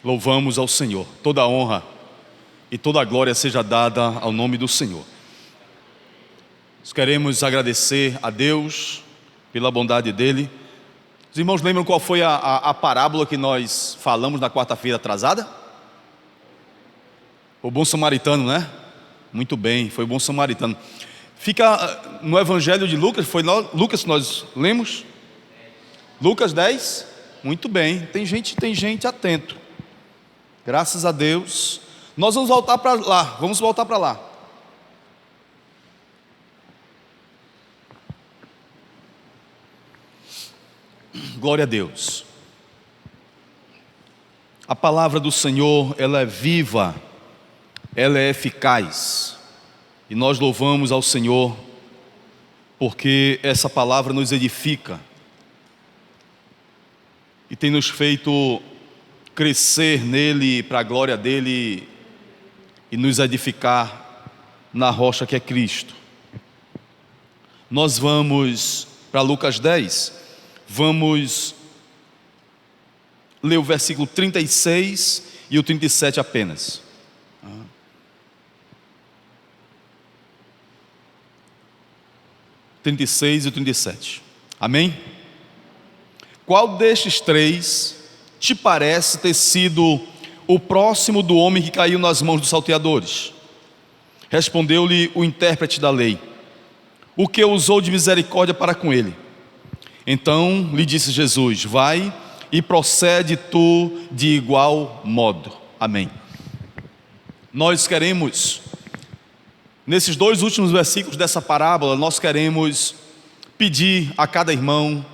Louvamos ao Senhor. Toda a honra e toda a glória seja dada ao nome do Senhor. Nós queremos agradecer a Deus pela bondade dEle. Os irmãos lembram qual foi a parábola que nós falamos na quarta-feira atrasada? O bom samaritano, né? Muito bem, foi o bom samaritano. Fica no Evangelho de Lucas, foi Lucas que nós lemos? Lucas 10? Muito bem, tem gente atento. Graças a Deus. Nós vamos voltar para lá. Glória a Deus. A palavra do Senhor, ela é viva, ela é eficaz. E nós louvamos ao Senhor, porque essa palavra nos edifica e tem nos feito crescer nele, para a glória dele, e nos edificar na rocha que é Cristo. Nós vamos para Lucas 10, vamos ler o versículo 36 e o 37 apenas. 36 e 37. Amém? Qual destes três te parece ter sido o próximo do homem que caiu nas mãos dos salteadores? Respondeu-lhe o intérprete da lei, o que usou de misericórdia para com ele. Então lhe disse Jesus: vai e procede tu de igual modo. Amém. Nós queremos, nesses dois últimos versículos dessa parábola, nós queremos pedir a cada irmão,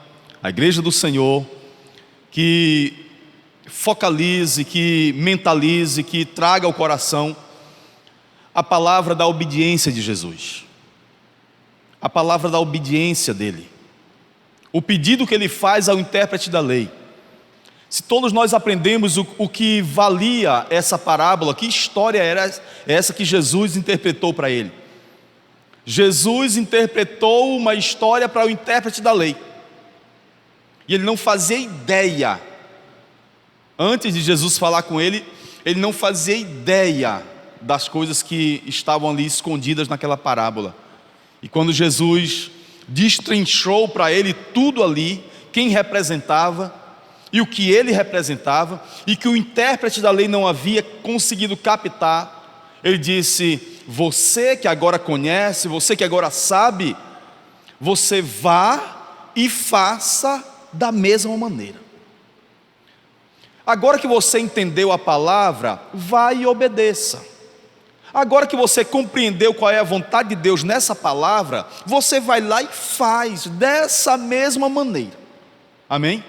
a igreja do Senhor, que focalize, que mentalize, que traga ao coração a palavra da obediência de Jesus, a palavra da obediência dele, o pedido que ele faz ao intérprete da lei. Se todos nós aprendemos o que valia essa parábola, que história era essa que Jesus interpretou para ele? Jesus interpretou uma história para o intérprete da lei, e ele não fazia ideia. Antes de Jesus falar com ele, ele não fazia ideia das coisas que estavam ali escondidas naquela parábola. E quando Jesus destrinchou para ele tudo ali, quem representava e o que ele representava, e que o intérprete da lei não havia conseguido captar, ele disse: você que agora conhece, você que agora sabe, você vá e faça da mesma maneira. Agora que você entendeu a palavra, vá e obedeça. Agora que você compreendeu qual é a vontade de Deus nessa palavra, você vai lá e faz dessa mesma maneira. Amém?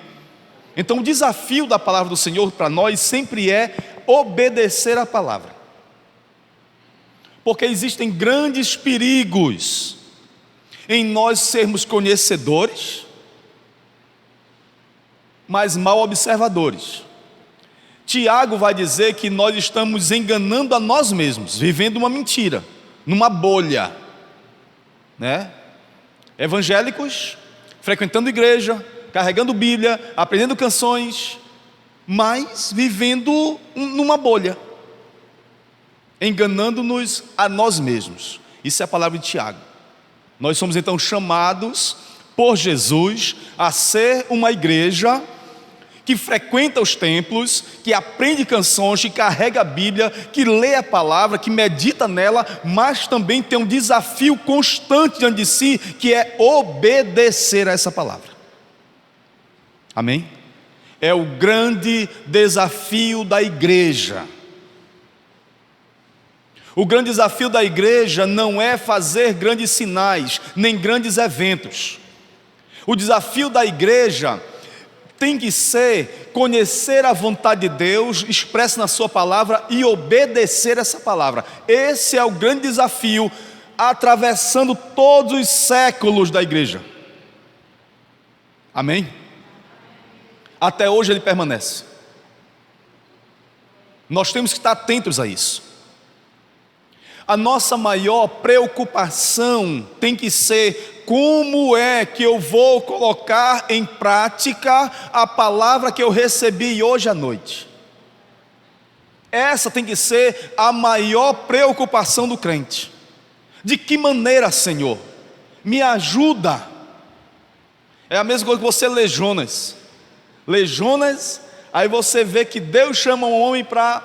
Então o desafio da palavra do Senhor para nós sempre é obedecer a palavra. Porque existem grandes perigos em nós sermos conhecedores, mas mal observadores. Tiago vai dizer que nós estamos enganando a nós mesmos, vivendo uma mentira, numa bolha, né? Evangélicos, frequentando igreja, carregando Bíblia, aprendendo canções, mas vivendo numa bolha, enganando-nos a nós mesmos. Isso é a palavra de Tiago. Nós somos então chamados por Jesus a ser uma igreja que frequenta os templos, que aprende canções, que carrega a Bíblia, que lê a palavra, que medita nela, mas também tem um desafio constante diante de si, que é obedecer a essa palavra. Amém? É o grande desafio da igreja. O grande desafio da igreja não é fazer grandes sinais, nem grandes eventos. O desafio da igreja tem que ser conhecer a vontade de Deus expressa na sua palavra e obedecer essa palavra. Esse é o grande desafio, atravessando todos os séculos da igreja. Amém? Até hoje ele permanece. Nós temos que estar atentos a isso. A nossa maior preocupação tem que ser: como é que eu vou colocar em prática a palavra que eu recebi hoje à noite? Essa tem que ser a maior preocupação do crente. De que maneira, Senhor? Me ajuda. É a mesma coisa que você lê Jonas. Lê Jonas, aí você vê que Deus chama um homem para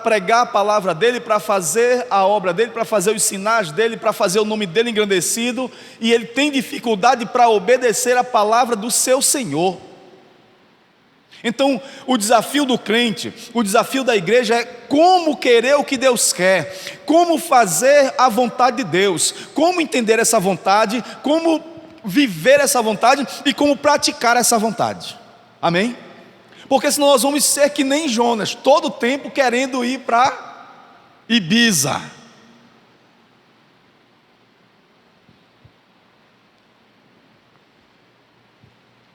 pregar a palavra dele, para fazer a obra dele, para fazer os sinais dele, para fazer o nome dele engrandecido, e ele tem dificuldade para obedecer a palavra do seu Senhor. Então, o desafio do crente, o desafio da igreja é como querer o que Deus quer, como fazer a vontade de Deus, como entender essa vontade, como viver essa vontade e como praticar essa vontade. Amém? Porque senão nós vamos ser que nem Jonas, todo o tempo querendo ir para Ibiza.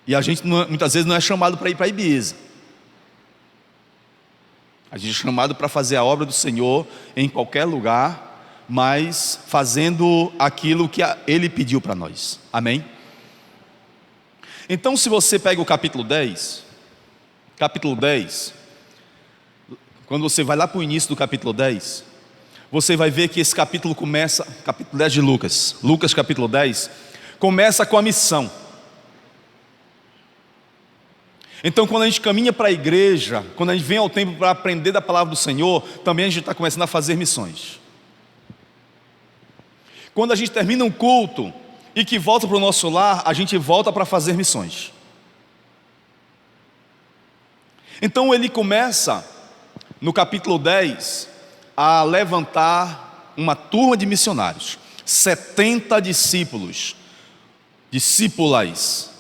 E a gente muitas vezes não é chamado para ir para Ibiza. A gente é chamado para fazer a obra do Senhor em qualquer lugar, mas fazendo aquilo que Ele pediu para nós. Amém? Então, se você pega o capítulo 10, quando você vai lá para o início do capítulo 10, você vai ver que esse capítulo começa, capítulo 10 de Lucas capítulo 10, começa com a missão. Então, quando a gente caminha para a igreja, quando a gente vem ao templo para aprender da palavra do Senhor, também a gente está começando a fazer missões. Quando a gente termina um culto e que volta para o nosso lar, a gente volta para fazer missões. Então ele começa, no capítulo 10, a levantar uma turma de missionários, 70 discípulos, discípulas,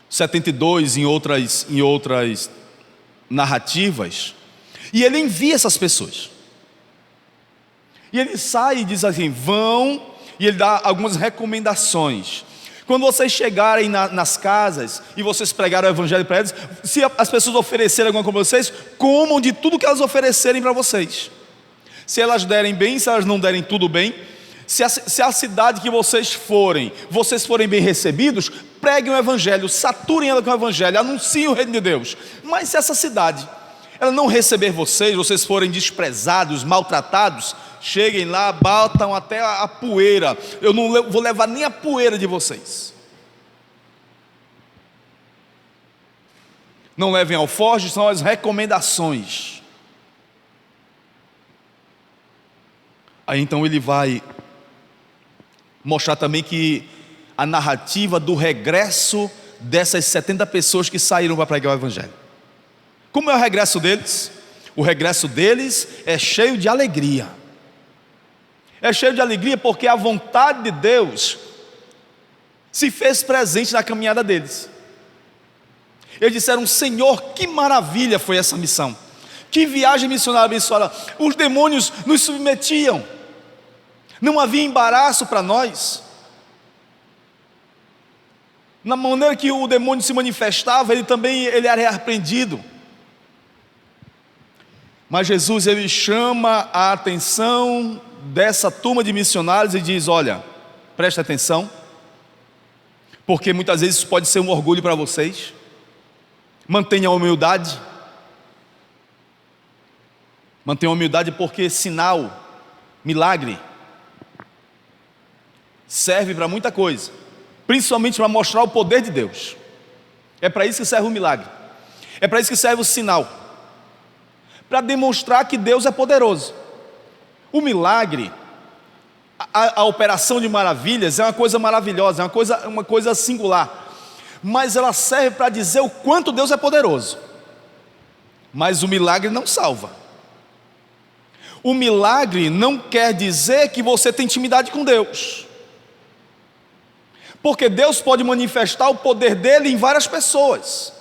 72 em outras narrativas, e ele envia essas pessoas. E ele sai e diz assim: vão, e ele dá algumas recomendações. Quando vocês chegarem nas casas e vocês pregarem o evangelho para eles, se as pessoas oferecerem alguma coisa para vocês, comam de tudo que elas oferecerem para vocês. Se elas derem bem, se elas não derem tudo bem, se a cidade que vocês forem bem recebidos, preguem o evangelho, saturem ela com o evangelho, anunciem o reino de Deus. Mas se essa cidade ela não receber vocês forem desprezados, maltratados, cheguem lá, batam até a poeira, eu não vou levar nem a poeira de vocês. Não levem alforjes, são as recomendações. Aí então ele vai mostrar também que a narrativa do regresso dessas 70 pessoas que saíram para pregar o evangelho. Como é o regresso deles? O regresso deles é cheio de alegria. É cheio de alegria porque a vontade de Deus se fez presente na caminhada deles. Eles disseram: Senhor, que maravilha foi essa missão, que viagem missionária abençoada. Os demônios nos submetiam, não havia embaraço para nós. Na maneira que o demônio se manifestava, ele era repreendido. Mas Jesus, ele chama a atenção dessa turma de missionários e diz: olha, presta atenção, porque muitas vezes isso pode ser um orgulho para vocês. Mantenha a humildade. Mantenha a humildade, porque sinal, milagre, serve para muita coisa, principalmente para mostrar o poder de Deus. É para isso que serve o milagre, é para isso que serve o sinal, para demonstrar que Deus é poderoso. O milagre, a operação de maravilhas é uma coisa maravilhosa, é uma coisa singular, mas ela serve para dizer o quanto Deus é poderoso. Mas o milagre não salva. O milagre não quer dizer que você tem intimidade com Deus, porque Deus pode manifestar o poder dele em várias pessoas.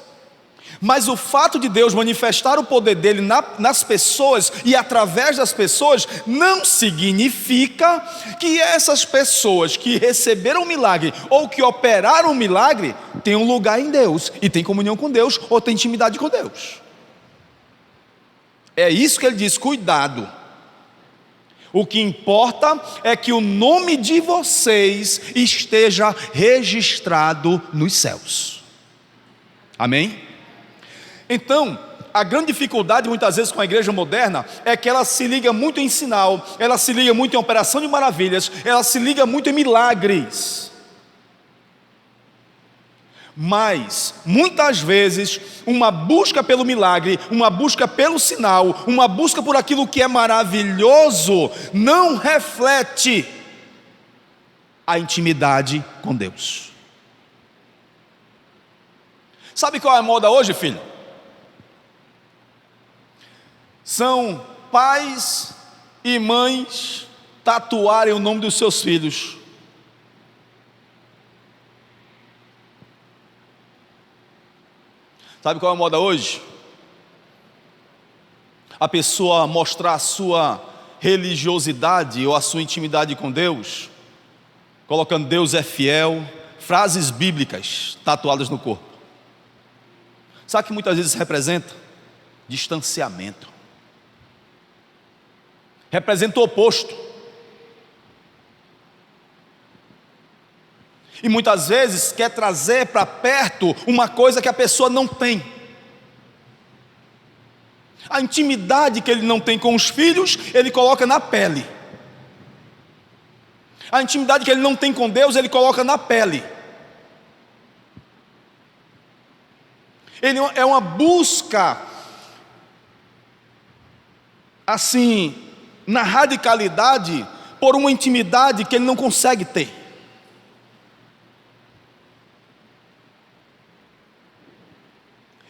Mas o fato de Deus manifestar o poder dele nas pessoas e através das pessoas não significa que essas pessoas que receberam o milagre ou que operaram o milagre tenham lugar em Deus e têm comunhão com Deus ou têm intimidade com Deus. É isso que ele diz: cuidado. O que importa é que o nome de vocês esteja registrado nos céus. Amém? Então, A grande dificuldade muitas vezes com a igreja moderna é que ela se liga muito em sinal, ela se liga muito em operação de maravilhas, ela se liga muito em milagres. Mas, muitas vezes, uma busca pelo milagre, uma busca pelo sinal, uma busca por aquilo que é maravilhoso, não reflete a intimidade com Deus. Sabe qual é a moda hoje, filho? São pais e mães tatuarem o nome dos seus filhos. Sabe qual é a moda hoje? A pessoa mostrar a sua religiosidade ou a sua intimidade com Deus, colocando Deus é fiel, frases bíblicas tatuadas no corpo. Sabe o que muitas vezes representa? Distanciamento. Representa o oposto. E muitas vezes quer trazer para perto uma coisa que a pessoa não tem. A intimidade que ele não tem com os filhos, ele coloca na pele. A intimidade que ele não tem com Deus, ele coloca na pele. Ele é uma busca, assim, na radicalidade, por uma intimidade que ele não consegue ter.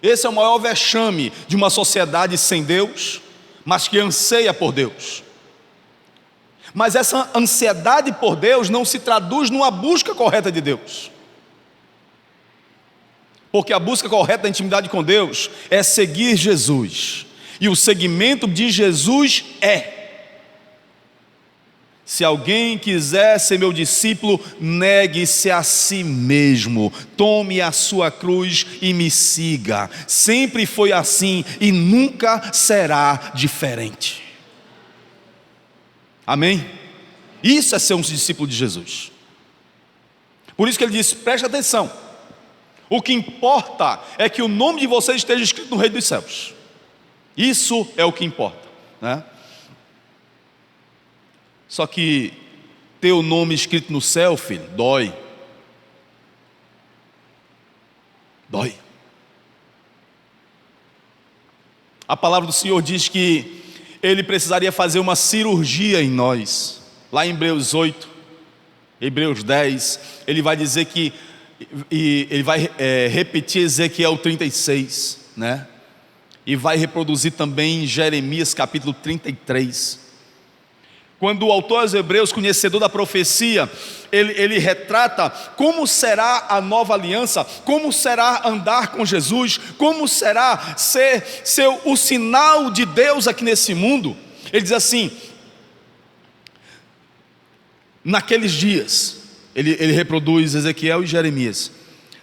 Esse é o maior vexame de uma sociedade sem Deus, mas que anseia por Deus. Mas essa ansiedade por Deus não se traduz numa busca correta de Deus. Porque a busca correta da intimidade com Deus é seguir Jesus. E o seguimento de Jesus é: se alguém quiser ser meu discípulo, negue-se a si mesmo, tome a sua cruz e me siga. Sempre foi assim e nunca será diferente. Amém? Isso é ser um discípulo de Jesus. Por isso que ele diz: preste atenção, o que importa é que o nome de vocês esteja escrito no Reino dos Céus. Isso é o que importa, né? Só que ter o nome escrito no céu, filho, dói. Dói. A palavra do Senhor diz que Ele precisaria fazer uma cirurgia em nós. Lá em Hebreus 8, Hebreus 10, Ele vai dizer que, e Ele vai repetir Ezequiel 36, né? E vai reproduzir também em Jeremias capítulo 33. Quando o autor aos Hebreus, conhecedor da profecia, ele retrata como será a nova aliança, como será andar com Jesus, como será ser o sinal de Deus aqui nesse mundo. Ele diz assim: naqueles dias, ele reproduz Ezequiel e Jeremias: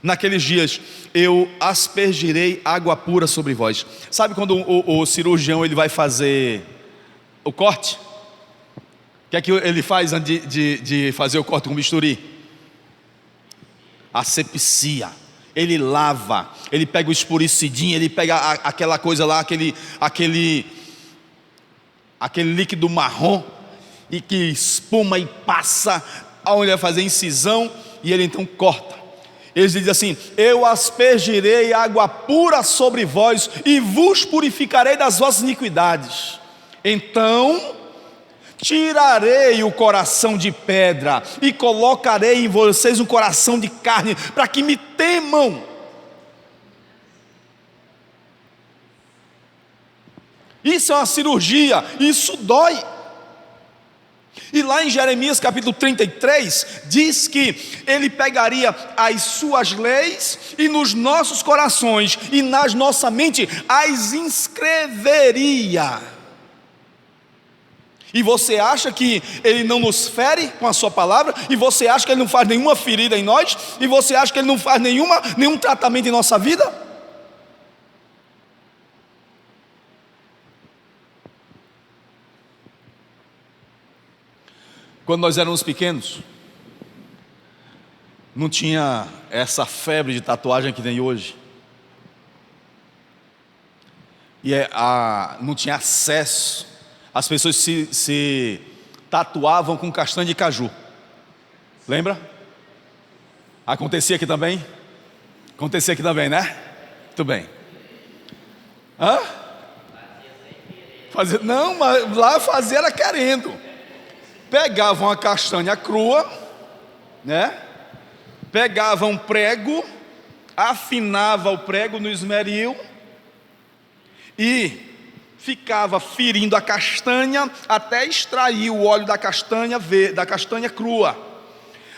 naqueles dias eu aspergirei água pura sobre vós. Sabe quando o cirurgião ele vai fazer o corte? O que é que ele faz antes de fazer o corte com bisturi? Asepsia. Ele lava, ele pega o espuricidinho, ele pega aquela coisa lá, aquele líquido marrom, e que espuma e passa aonde vai fazer incisão, e ele então corta. Ele diz assim: eu aspergirei água pura sobre vós, e vos purificarei das vossas iniquidades. Então tirarei o coração de pedra e colocarei em vocês um coração de carne, para que me temam. Isso é uma cirurgia, isso dói. E lá em Jeremias capítulo 33, diz que ele pegaria as suas leis e nos nossos corações e na nossa mente as inscreveria. E você acha que Ele não nos fere com a sua palavra? E você acha que Ele não faz nenhuma ferida em nós? E você acha que Ele não faz nenhum tratamento em nossa vida? Quando nós éramos pequenos, não tinha essa febre de tatuagem que tem hoje. e não tinha acesso, as pessoas se tatuavam com castanha de caju. Lembra? Acontecia aqui também? Acontecia aqui também, né? Muito bem. Hã? Não, mas lá fazia era querendo. Pegavam a castanha crua, né? Pegava um prego, afinava o prego no esmeril e ficava ferindo a castanha até extrair o óleo da castanha crua.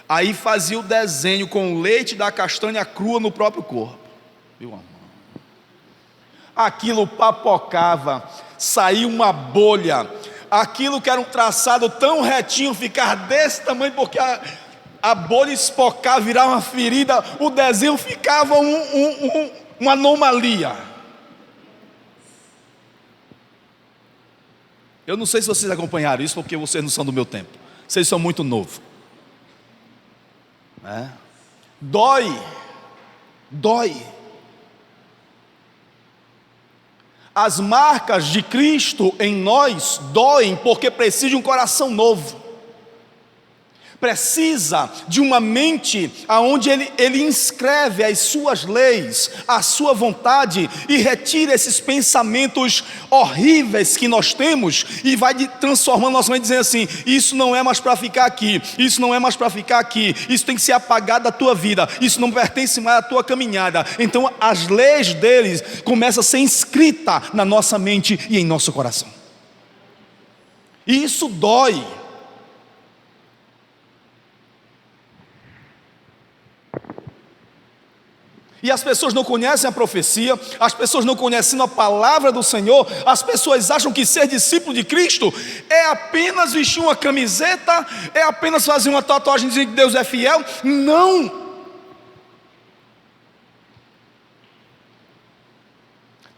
Aí fazia o desenho com o leite da castanha crua no próprio corpo. Meu amor. Aquilo papocava, saía uma bolha. Aquilo que era um traçado tão retinho ficava desse tamanho, porque a bolha espocava, virava uma ferida, o desenho ficava uma anomalia. Eu não sei se vocês acompanharam isso, porque vocês não são do meu tempo. Vocês são muito novos. Dói. As marcas de Cristo em nós doem, porque precisa de um coração novo. Precisa de uma mente onde ele inscreve as suas leis, a sua vontade, e retira esses pensamentos horríveis que nós temos, e vai transformando nossa mente, dizendo assim: isso não é mais para ficar aqui, isso não é mais para ficar aqui, isso tem que ser apagado da tua vida, isso não pertence mais à tua caminhada. Então as leis deles começam a ser inscritas na nossa mente e em nosso coração, e isso dói. E as pessoas não conhecem a profecia, as pessoas não conhecem a palavra do Senhor, as pessoas acham que ser discípulo de Cristo é apenas vestir uma camiseta, é apenas fazer uma tatuagem dizendo que Deus é fiel. Não!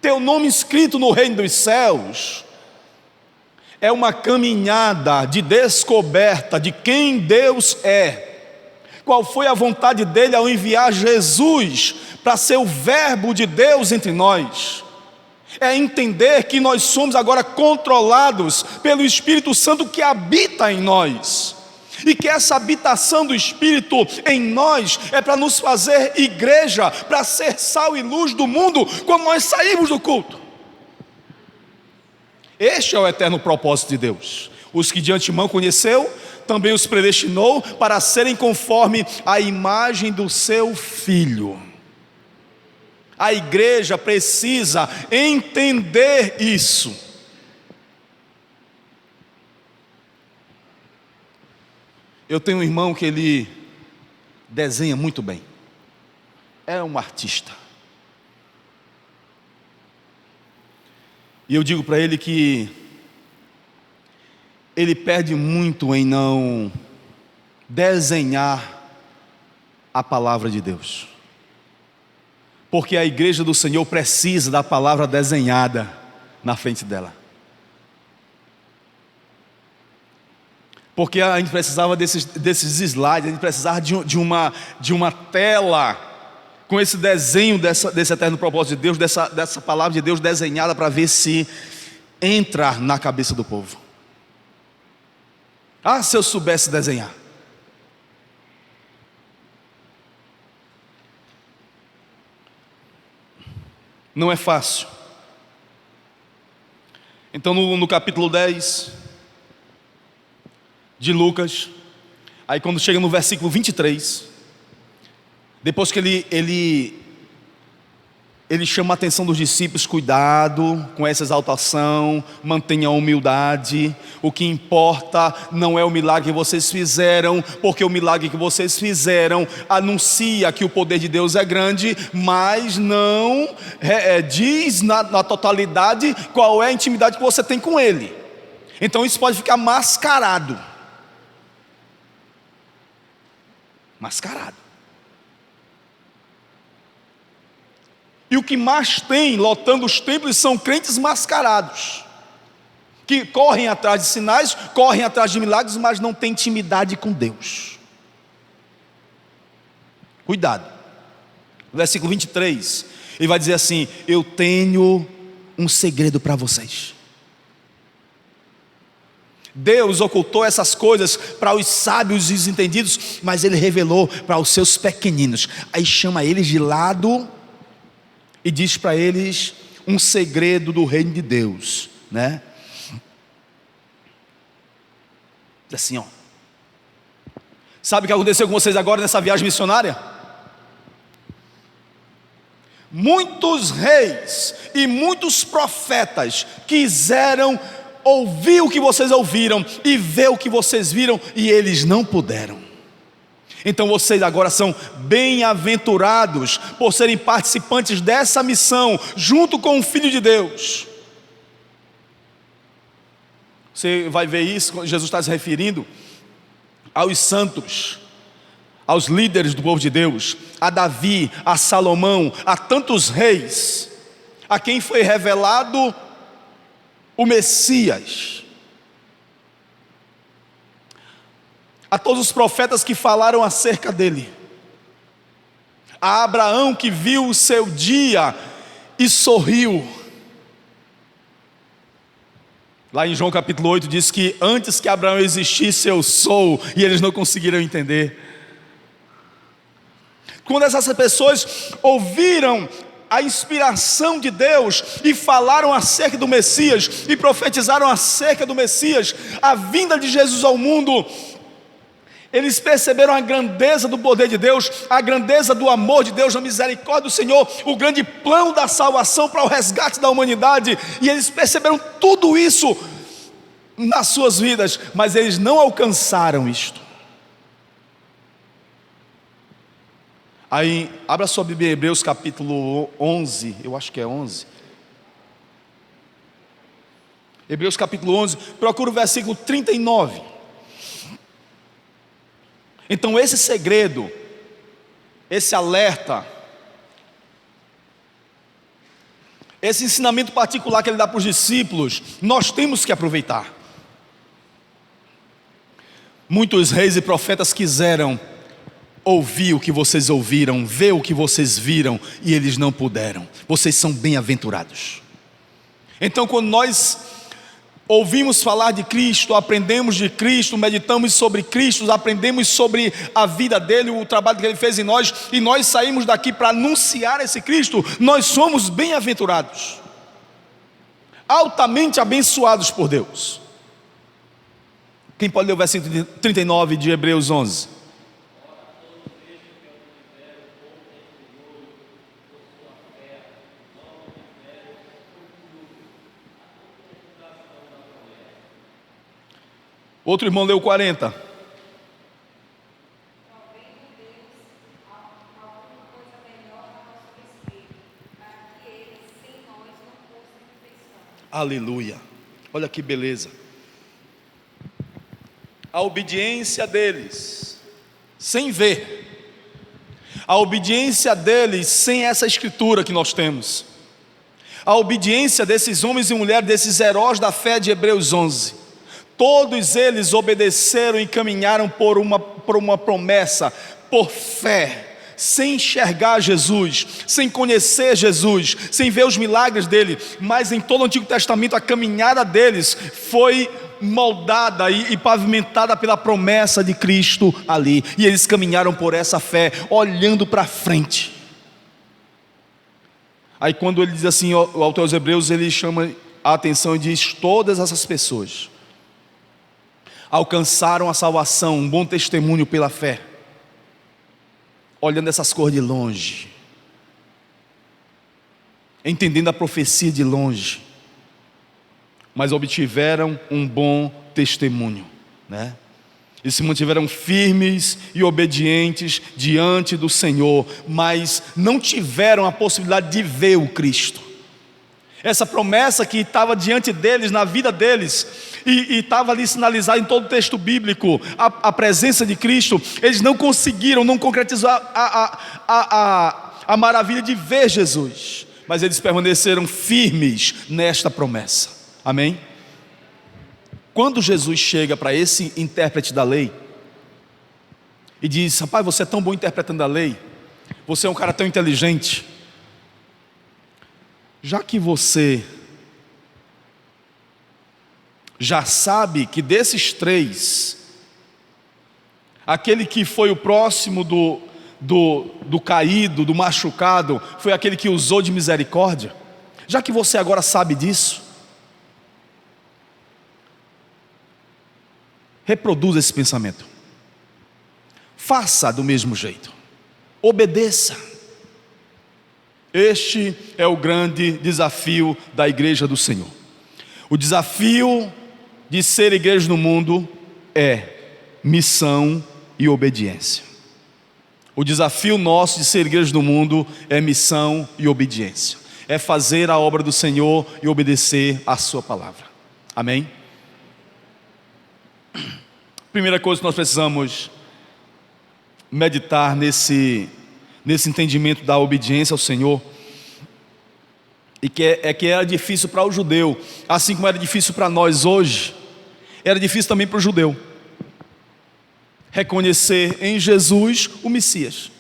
Teu nome escrito no reino dos céus é uma caminhada de descoberta de quem Deus é. Qual foi a vontade dele ao enviar Jesus para ser o verbo de Deus entre nós? É entender que nós somos agora controlados pelo Espírito Santo que habita em nós, e que essa habitação do Espírito em nós é para nos fazer igreja, para ser sal e luz do mundo quando nós sairmos do culto. Este é o eterno propósito de Deus. Os que de antemão conheceu, também os predestinou para serem conforme a imagem do seu Filho. A igreja precisa entender isso. Eu tenho um irmão que ele desenha muito bem, é um artista, e eu digo para ele que ele perde muito em não desenhar a palavra de Deus, porque a igreja do Senhor precisa da palavra desenhada na frente dela, porque a gente precisava desses slides, a gente precisava de uma tela com esse desenho desse eterno propósito de Deus, dessa palavra de Deus desenhada, para ver se entra na cabeça do povo. Ah, se eu soubesse desenhar. Não é fácil. Então no capítulo 10 de Lucas, aí quando chega no versículo 23, depois que ele chama a atenção dos discípulos: cuidado com essa exaltação, mantenha a humildade, o que importa não é o milagre que vocês fizeram, porque o milagre que vocês fizeram anuncia que o poder de Deus é grande, mas não diz na totalidade qual é a intimidade que você tem com Ele. Então isso pode ficar mascarado. E o que mais tem lotando os templos são crentes mascarados, que correm atrás de sinais, correm atrás de milagres, mas não têm intimidade com Deus. Cuidado. No versículo 23, ele vai dizer assim: eu tenho um segredo para vocês. Deus ocultou essas coisas para os sábios e os entendidos, mas Ele revelou para os seus pequeninos. Aí chama eles de lado e diz para eles um segredo do reino de Deus, né? Assim, ó. Sabe o que aconteceu com vocês agora nessa viagem missionária? Muitos reis e muitos profetas quiseram ouvir o que vocês ouviram e ver o que vocês viram, e eles não puderam. Então vocês agora são bem-aventurados por serem participantes dessa missão, junto com o Filho de Deus. Você vai ver isso quando Jesus está se referindo aos santos, aos líderes do povo de Deus, a Davi, a Salomão, a tantos reis, a quem foi revelado o Messias, a todos os profetas que falaram acerca dele, a Abraão que viu o seu dia e sorriu. Lá em João capítulo 8 diz que antes que Abraão existisse eu sou, e eles não conseguiram entender. Quando essas pessoas ouviram a inspiração de Deus e falaram acerca do Messias e profetizaram acerca do Messias, a vinda de Jesus ao mundo, eles perceberam a grandeza do poder de Deus, a grandeza do amor de Deus, a misericórdia do Senhor, o grande plano da salvação para o resgate da humanidade, e eles perceberam tudo isso nas suas vidas, mas eles não alcançaram isto. Aí, abra sua Bíblia em Hebreus capítulo 11, eu acho que é 11. Hebreus capítulo 11, procura o versículo 39. Então esse segredo, esse alerta, esse ensinamento particular que ele dá para os discípulos, nós temos que aproveitar. Muitos reis e profetas quiseram ouvir o que vocês ouviram, ver o que vocês viram, e eles não puderam. Vocês são bem-aventurados. Então quando nós ouvimos falar de Cristo, aprendemos de Cristo, meditamos sobre Cristo, aprendemos sobre a vida dele, o trabalho que ele fez em nós, e nós saímos daqui para anunciar esse Cristo, nós somos bem-aventurados, altamente abençoados por Deus. Quem pode ler o versículo 39 de Hebreus 11? Outro irmão leu 40. Aleluia. Olha que beleza. A obediência deles, sem ver. A obediência deles, sem essa escritura que nós temos. A obediência desses homens e mulheres, desses heróis da fé de Hebreus 11. Todos eles obedeceram e caminharam por uma promessa, por fé, sem enxergar Jesus, sem conhecer Jesus, sem ver os milagres dele, mas em todo o Antigo Testamento a caminhada deles foi moldada e pavimentada pela promessa de Cristo ali, e eles caminharam por essa fé, olhando para frente. Aí quando ele diz assim, o autor aos Hebreus, ele chama a atenção e diz: todas essas pessoas alcançaram a salvação, um bom testemunho pela fé, olhando essas cores de longe, entendendo a profecia de longe, mas obtiveram um bom testemunho, né? E se mantiveram firmes e obedientes diante do Senhor, mas não tiveram a possibilidade de ver o Cristo. Essa promessa que estava diante deles, na vida deles, e estava ali sinalizada em todo o texto bíblico, a presença de Cristo, eles não conseguiram, não concretizar a maravilha de ver Jesus, mas eles permaneceram firmes nesta promessa. Amém? Quando Jesus chega para esse intérprete da lei e diz: rapaz, você é tão bom interpretando a lei, você é um cara tão inteligente, já que você já sabe que desses três, aquele que foi o próximo do caído, do machucado, foi aquele que usou de misericórdia? Já que você agora sabe disso, reproduza esse pensamento. Faça do mesmo jeito. Obedeça. Este é o grande desafio da igreja do Senhor. O desafio de ser igreja no mundo é missão e obediência. O desafio nosso de ser igreja do mundo é missão e obediência. É fazer a obra do Senhor e obedecer a sua palavra. Amém? Primeira coisa que nós precisamos meditar nesse entendimento da obediência ao Senhor, e que era difícil para o judeu, assim como era difícil para nós hoje, era difícil também para o judeu reconhecer em Jesus o Messias.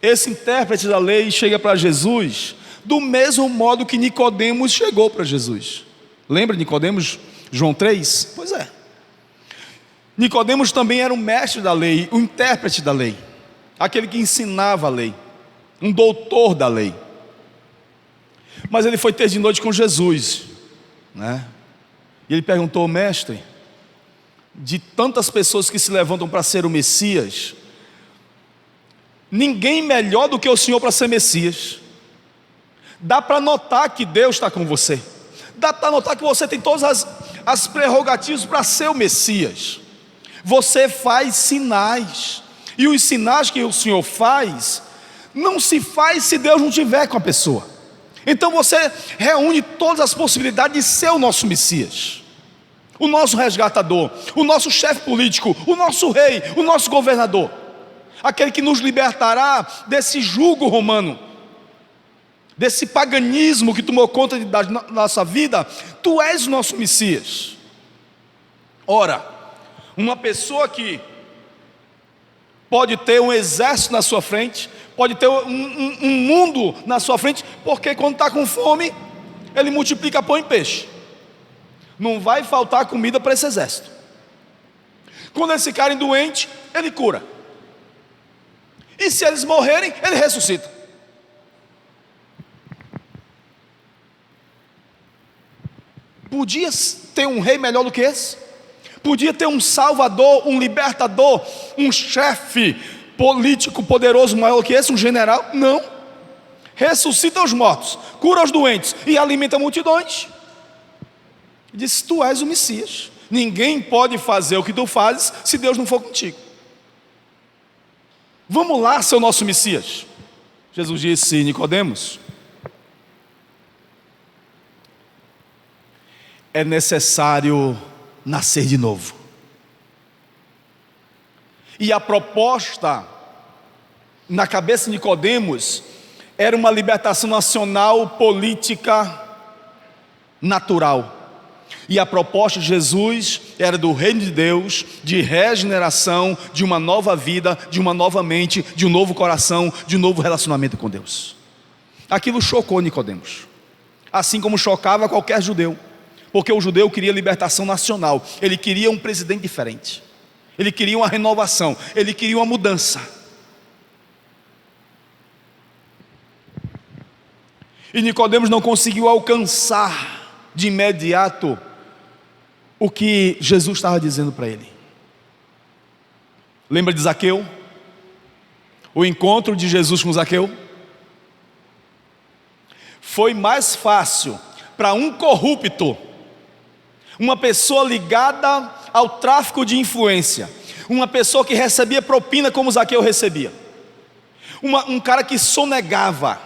Esse intérprete da lei chega para Jesus do mesmo modo que Nicodemos chegou para Jesus. Lembra de Nicodemos, João 3? Pois é. Nicodemos também era um mestre da lei, um intérprete da lei, aquele que ensinava a lei, um doutor da lei. Mas ele foi ter de noite com Jesus, né? E ele perguntou: mestre, de tantas pessoas que se levantam para ser o Messias, ninguém melhor do que o Senhor para ser Messias. Dá para notar que Deus está com você, dá para notar que você tem todas as prerrogativas para ser o Messias. Você faz sinais, e os sinais que o Senhor faz, não se faz se Deus não estiver com a pessoa. Então você reúne todas as possibilidades de ser o nosso Messias, o nosso resgatador, o nosso chefe político, o nosso rei, o nosso governador, aquele que nos libertará desse jugo romano, desse paganismo que tomou conta da nossa vida. Tu és o nosso Messias. Ora, uma pessoa que pode ter um exército na sua frente, pode ter um mundo na sua frente, porque quando está com fome, ele multiplica pão e peixe. Não vai faltar comida para esse exército. Quando eles ficarem doentes, ele cura. E se eles morrerem, ele ressuscita. Podia ter um rei melhor do que esse? Podia ter um salvador, um libertador, um chefe político poderoso maior do que esse, um general? Não. Ressuscita os mortos, cura os doentes e alimenta multidões. Diz: tu és o Messias. Ninguém pode fazer o que tu fazes se Deus não for contigo. Vamos lá ser o nosso Messias. Jesus disse: Nicodemos, é necessário nascer de novo. E a proposta na cabeça de Nicodemos era uma libertação nacional, política, natural. E a proposta de Jesus era do reino de Deus, de regeneração, de uma nova vida, de uma nova mente, de um novo coração, de um novo relacionamento com Deus. Aquilo chocou Nicodemos, assim como chocava qualquer judeu. Porque o judeu queria libertação nacional, ele queria um presidente diferente, ele queria uma renovação, ele queria uma mudança. E Nicodemos não conseguiu alcançar de imediato o que Jesus estava dizendo para ele. Lembra de Zaqueu? O encontro de Jesus com Zaqueu? Foi mais fácil para um corrupto, uma pessoa ligada ao tráfico de influência, uma pessoa que recebia propina como Zaqueu recebia, um cara que sonegava.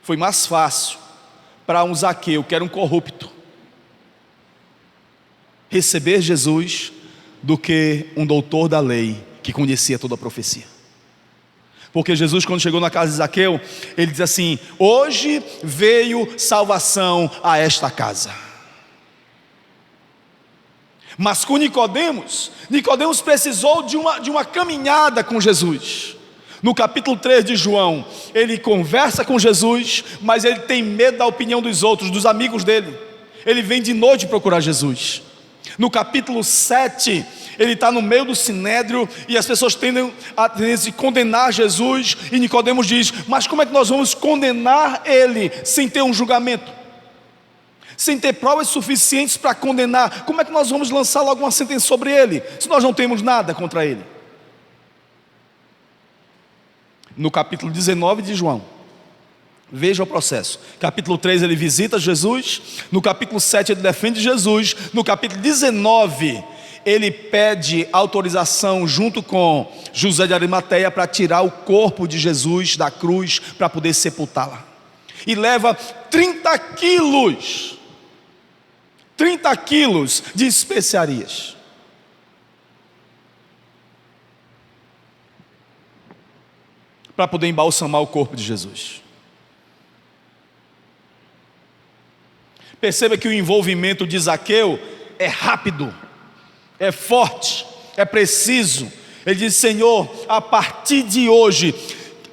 Foi mais fácil para um Zaqueu, que era um corrupto, receber Jesus do que um doutor da lei que conhecia toda a profecia. Porque Jesus, quando chegou na casa de Zaqueu, ele diz assim: hoje veio salvação a esta casa. Mas com Nicodemos precisou de uma caminhada com Jesus. No capítulo 3 de João, ele conversa com Jesus, mas ele tem medo da opinião dos outros, dos amigos dele. ele vem de noite procurar Jesus. No capítulo 7, ele está no meio do sinédrio e as pessoas tendem a condenar Jesus, e Nicodemos diz: mas como é que nós vamos condenar ele sem ter um julgamento? Sem ter provas suficientes para condenar? Como é que nós vamos lançar logo uma sentença sobre ele, se nós não temos nada contra ele? No capítulo 19 de João, veja o processo. Capítulo 3 ele visita Jesus, no capítulo 7 ele defende Jesus, no capítulo 19 ele pede autorização junto com José de Arimateia para tirar o corpo de Jesus da cruz para poder sepultá-la. E leva 30 quilos de especiarias. Para poder embalsamar o corpo de Jesus. Perceba que o envolvimento de Zaqueu é rápido, é forte, é preciso. Ele diz: Senhor, a partir de hoje,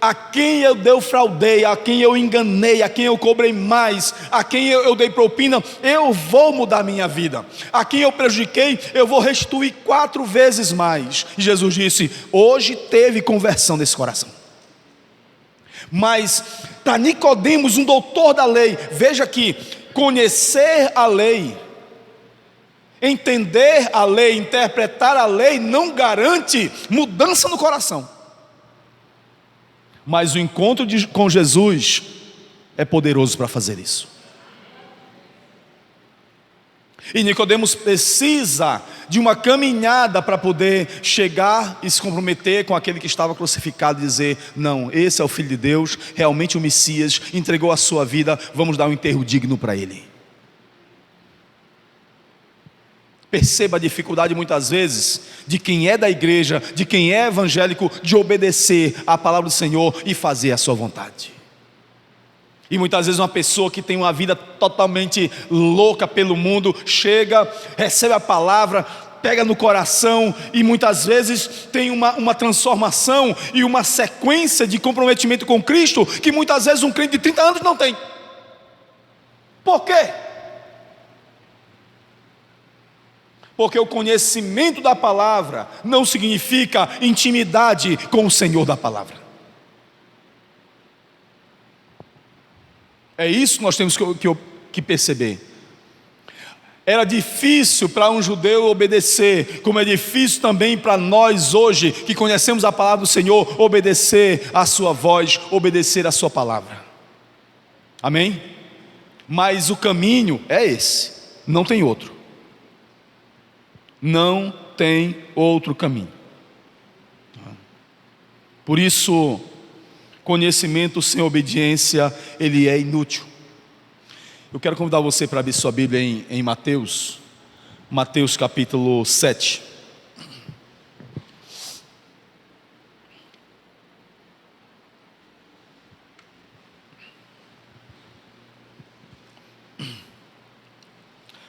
a quem eu defraudei, a quem eu enganei, a quem eu cobrei mais, a quem eu dei propina, eu vou mudar minha vida. A quem eu prejudiquei, eu vou restituir 4 vezes mais. E Jesus disse: hoje teve conversão desse coração. Mas para Nicodemos, um doutor da lei, veja que conhecer a lei, entender a lei, interpretar a lei não garante mudança no coração. Mas o encontro com Jesus é poderoso para fazer isso. E Nicodemos precisa de uma caminhada para poder chegar e se comprometer com aquele que estava crucificado e dizer: não, esse é o Filho de Deus, realmente o Messias, entregou a sua vida, vamos dar um enterro digno para ele. Perceba a dificuldade muitas vezes de quem é da igreja, de quem é evangélico, de obedecer à palavra do Senhor e fazer a sua vontade. E muitas vezes uma pessoa que tem uma vida totalmente louca pelo mundo, chega, recebe a palavra, pega no coração e muitas vezes tem uma transformação e uma sequência de comprometimento com Cristo que muitas vezes um crente de 30 anos não tem. Por quê? Porque o conhecimento da palavra não significa intimidade com o Senhor da palavra. É isso que nós temos que perceber. Era difícil para um judeu obedecer, como é difícil também para nós hoje, que conhecemos a palavra do Senhor, obedecer a sua voz, obedecer a sua palavra. Amém? Mas o caminho é esse, não tem outro. Não tem outro caminho. Por isso, conhecimento sem obediência, ele é inútil. Eu quero convidar você para abrir sua Bíblia em Mateus capítulo 7.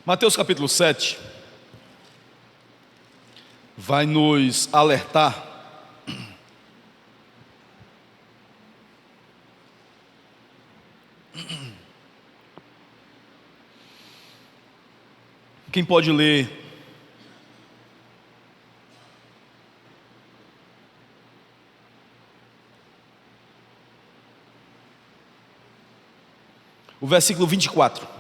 Mateus capítulo 7 vai nos alertar quem pode ler? O versículo 24.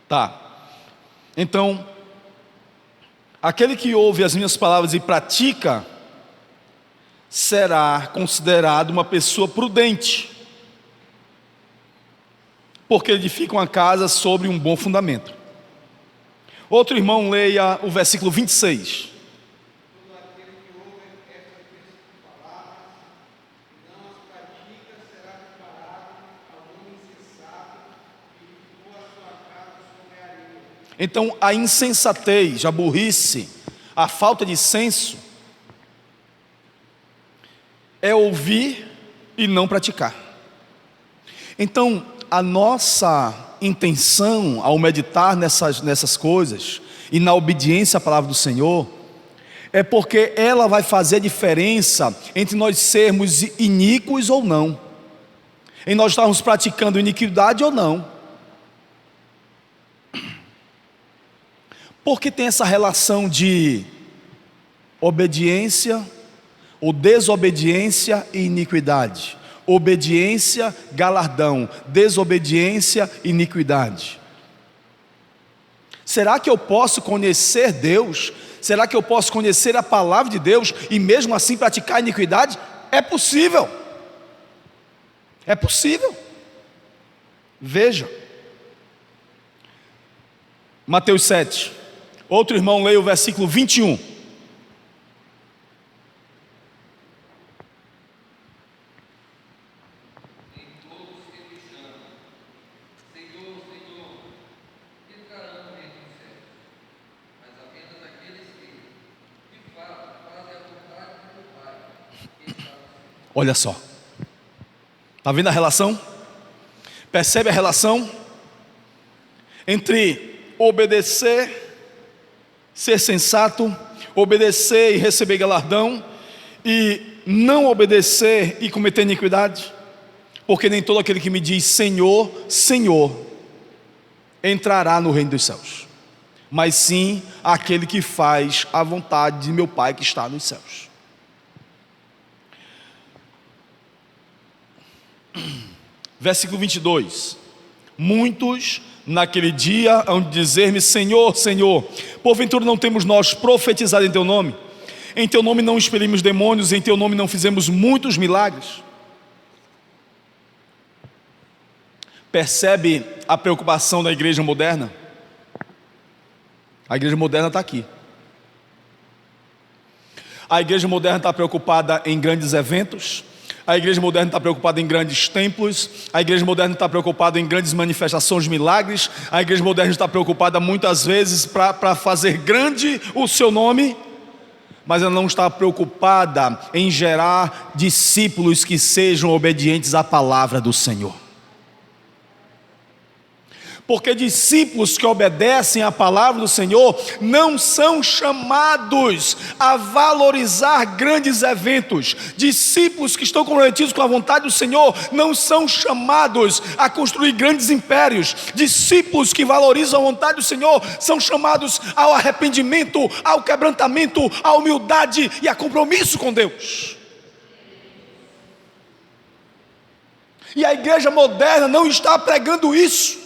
Tá. Então, aquele que ouve as minhas palavras e pratica, será considerado uma pessoa prudente, porque edifica uma casa sobre um bom fundamento. Outro irmão leia o versículo 26. Então a insensatez, a burrice, a falta de senso é ouvir e não praticar. Então a nossa intenção ao meditar nessas coisas e na obediência à palavra do Senhor, é porque ela vai fazer a diferença entre nós sermos iníquos ou não, em nós estarmos praticando iniquidade ou não. Porque tem essa relação de obediência ou desobediência e iniquidade. Obediência, galardão. Desobediência, iniquidade. Será que eu posso conhecer Deus? Será que eu posso conhecer a palavra de Deus e mesmo assim praticar iniquidade? É possível. É possível. Veja. Mateus 7. Outro irmão leia o versículo 21. Olha só, está vendo a relação? Percebe a relação entre obedecer, ser sensato, obedecer e receber galardão, e não obedecer e cometer iniquidade? Porque nem todo aquele que me diz Senhor, Senhor, entrará no reino dos céus, mas sim aquele que faz a vontade de meu Pai que está nos céus. Versículo 22. Muitos naquele dia hão de dizer-me Senhor, Senhor, porventura não temos nós profetizado em teu nome? Em teu nome não expelimos demônios, em teu nome não fizemos muitos milagres? Percebe a preocupação da igreja moderna? A igreja moderna está aqui. A igreja moderna está preocupada em grandes eventos. A igreja moderna está preocupada em grandes templos. A igreja moderna está preocupada em grandes manifestações de milagres. A igreja moderna está preocupada muitas vezes para fazer grande o seu nome, mas ela não está preocupada em gerar discípulos que sejam obedientes à palavra do Senhor. Porque discípulos que obedecem à palavra do Senhor não são chamados a valorizar grandes eventos. Discípulos que estão comprometidos com a vontade do Senhor não são chamados a construir grandes impérios. Discípulos que valorizam a vontade do Senhor são chamados ao arrependimento, ao quebrantamento, à humildade e a compromisso com Deus. E a igreja moderna não está pregando isso.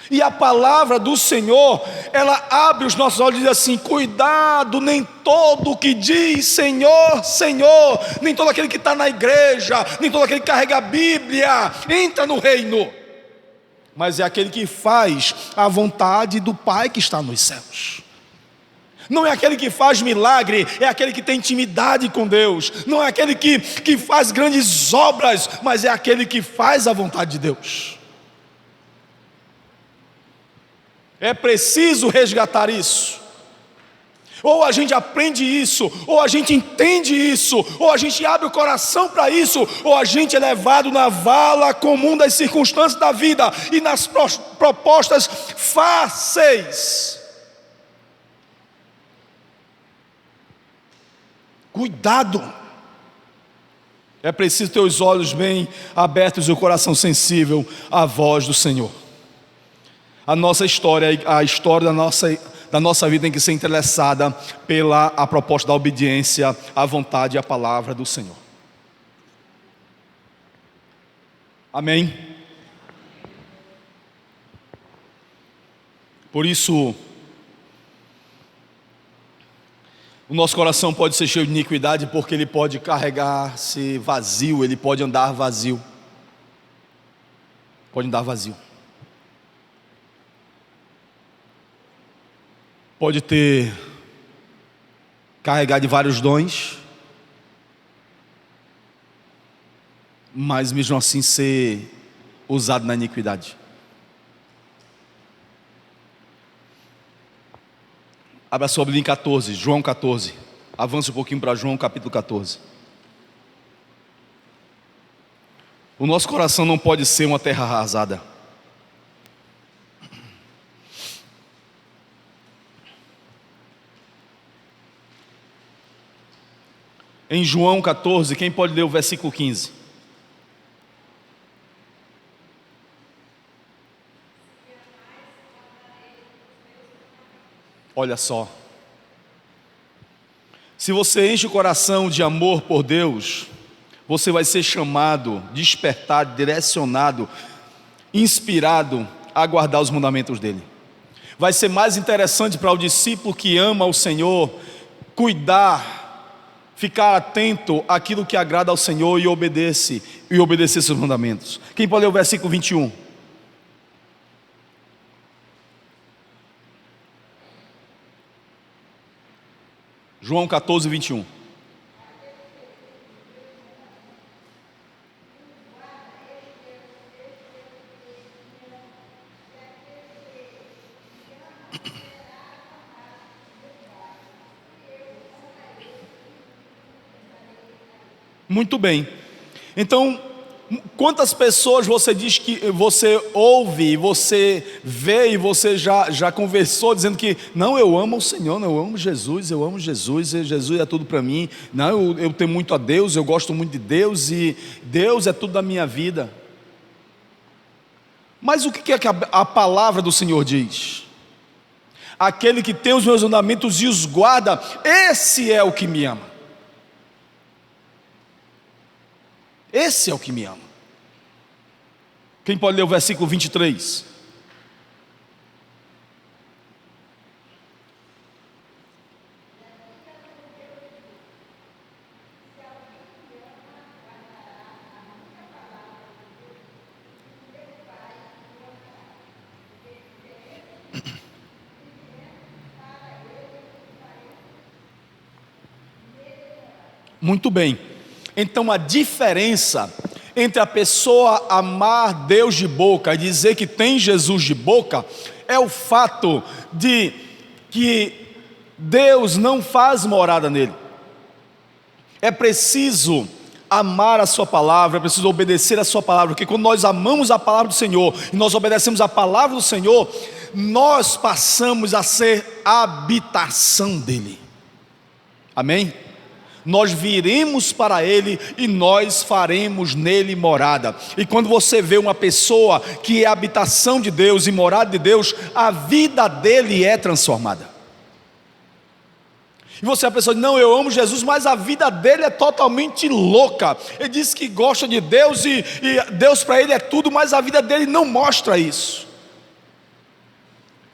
E a palavra do Senhor, ela abre os nossos olhos e diz assim: cuidado, nem todo que diz Senhor, Senhor, nem todo aquele que está na igreja, nem todo aquele que carrega a Bíblia, entra no reino, mas é aquele que faz a vontade do Pai que está nos céus. Não é aquele que faz milagre, é aquele que tem intimidade com Deus. Não é aquele que faz grandes obras, mas é aquele que faz a vontade de Deus. É preciso resgatar isso. Ou a gente aprende isso, ou a gente entende isso, ou a gente abre o coração para isso, ou a gente é levado na vala comum das circunstâncias da vida e nas propostas fáceis. Cuidado. É preciso ter os olhos bem abertos e o coração sensível à voz do Senhor. A nossa história, a história da nossa vida tem que ser entrelaçada pela a proposta da obediência à vontade e à palavra do Senhor. Amém? Por isso, o nosso coração pode ser cheio de iniquidade, porque ele pode carregar-se vazio, ele pode andar vazio. Pode andar vazio. Pode ter carregado de vários dons, mas mesmo assim ser usado na iniquidade. Abra sua Bíblia em 14, João 14. Avança um pouquinho para João capítulo 14. O nosso coração não pode ser uma terra arrasada. Em João 14, quem pode ler o versículo 15? Olha só. Se você enche o coração de amor por Deus, você vai ser chamado, despertado, direcionado, inspirado a guardar os mandamentos dele. Vai ser mais interessante para o discípulo que ama o Senhor cuidar, ficar atento àquilo que agrada ao Senhor e obedecer seus mandamentos. Quem pode ler o versículo 21? João 14, 21. Muito bem. Então, quantas pessoas você diz que você ouve, você vê e você já conversou dizendo que não, eu amo o Senhor, não, eu amo Jesus, Jesus é tudo para mim, não, eu tenho muito a Deus, eu gosto muito de Deus e Deus é tudo da minha vida. Mas o que é que a palavra do Senhor diz? Aquele que tem os meus mandamentos e os guarda, esse é o que me ama. Esse é o que me ama. Quem pode ler o versículo 23? Muito bem. Então a diferença entre a pessoa amar Deus de boca e dizer que tem Jesus de boca é o fato de que Deus não faz morada nele. É preciso amar a sua palavra, é preciso obedecer a sua palavra, porque quando nós amamos a palavra do Senhor e nós obedecemos a palavra do Senhor, nós passamos a ser a habitação dele. Amém? Nós viremos para ele e nós faremos nele morada. E quando você vê uma pessoa que é habitação de Deus e morada de Deus, a vida dele é transformada. E você é a pessoa diz, não, eu amo Jesus, mas a vida dele é totalmente louca. Ele diz que gosta de Deus e Deus para ele é tudo, mas a vida dele não mostra isso.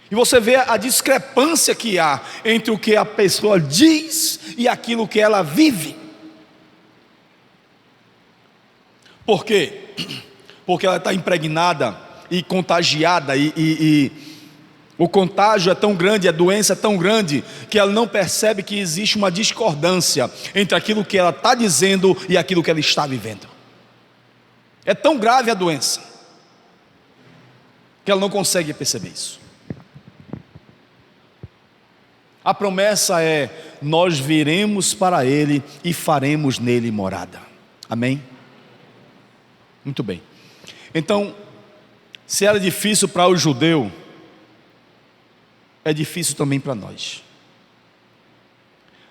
E você vê a discrepância que há entre o que a pessoa diz e aquilo que ela vive. Por quê? Porque ela está impregnada e contagiada e o contágio é tão grande, a doença é tão grande que ela não percebe que existe uma discordância entre aquilo que ela está dizendo e aquilo que ela está vivendo. É tão grave a doença que ela não consegue perceber isso. A promessa é, nós viremos para ele e faremos nele morada. Amém? Muito bem. Então, se era difícil para o judeu, é difícil também para nós.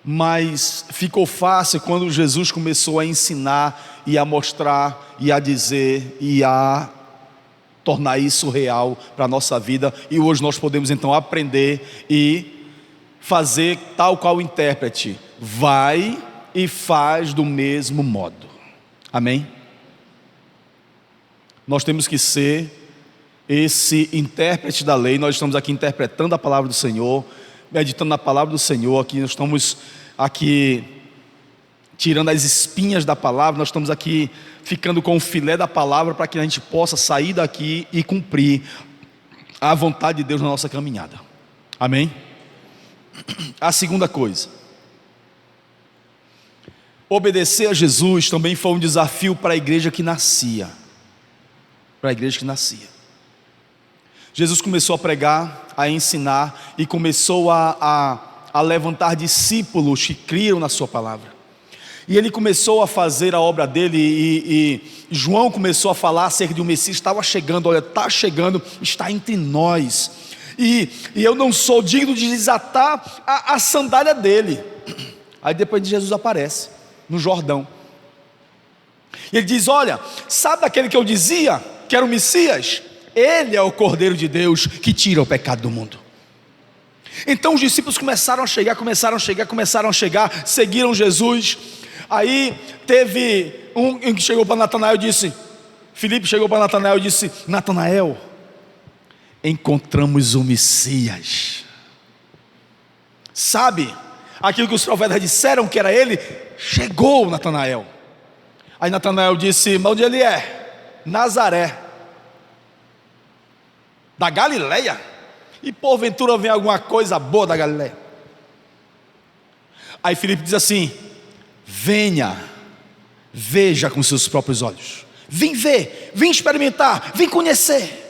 Mas ficou fácil quando Jesus começou a ensinar e a mostrar e a dizer e a tornar isso real para a nossa vida. E hoje nós podemos então aprender e fazer tal qual o intérprete, vai e faz do mesmo modo. Amém? Nós temos que ser esse intérprete da lei. Nós estamos aqui interpretando a palavra do Senhor, meditando na palavra do Senhor. Aqui nós estamos aqui tirando as espinhas da palavra. Nós estamos aqui ficando com o filé da palavra para que a gente possa sair daqui e cumprir a vontade de Deus na nossa caminhada. Amém? A segunda coisa, obedecer a Jesus também foi um desafio para a igreja que nascia. Jesus começou a pregar, a ensinar e começou a levantar discípulos que criam na sua palavra. E ele começou a fazer a obra dele, e João começou a falar acerca de um Messias. Estava chegando, olha, está chegando, está entre nós. E eu não sou digno de desatar a sandália dele. Aí depois de Jesus aparece no Jordão. E ele diz: olha, sabe daquele que eu dizia que era o Messias? Ele é o Cordeiro de Deus que tira o pecado do mundo. Então os discípulos começaram a chegar, seguiram Jesus. Aí teve um que chegou para Natanael e disse, Filipe chegou para Natanael e disse: Natanael, encontramos o Messias. Sabe, aquilo que os profetas disseram que era ele, chegou Natanael. Aí Natanael disse: mas onde ele é? Nazaré, da Galileia? E porventura vem alguma coisa boa da Galileia? Aí Filipe diz assim: venha, veja com seus próprios olhos. Vem ver, vem experimentar, vem conhecer.